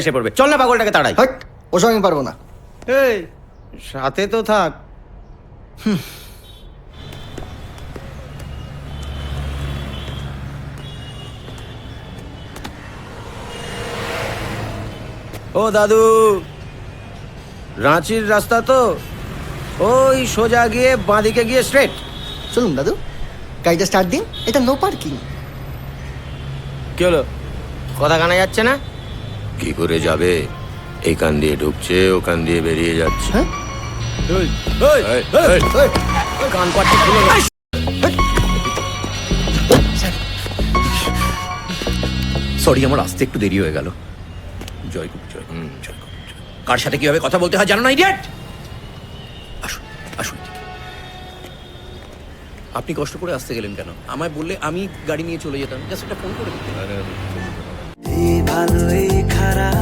এসে পড়বে। চল না পাগলটাকে তাড়াই। হাট, ওসব আমি পারবো না। এই সাথে তো থাক। ও দাদু, রাঁচির রাস্তা তো ওই সোজা গিয়ে বাঁদিকে গিয়ে স্ট্রেট। চলুন দাদু, গাড়িটা স্টার্ট দিন, এটা নো পার্কিং। কি হলো, কথা কানা যাচ্ছে না? কি করে যাবে? এই কান দিয়ে ঢুকছে, ও কান দিয়ে বেরিয়ে যাচ্ছে। হ্যাঁ, এই, এই, এই, কান পাটটা খুলে গেছে। সরি, আমার আসতে একটু দেরি হয়ে গেল। জয় গুরু, জয় গুরু, জয় গুরু, জয় গুরু। কার সাথে কিভাবে কথা বলতে হয় জানো না, ইডিয়েট? আসুন, আসুন। আপনি কষ্ট করে আসতে গেলেন কেন? আমায় বললে আমি গাড়ি নিয়ে চলে যেতাম, জাস্ট একটা ফোন করে দিতেন। এই ভালো এই খারাপ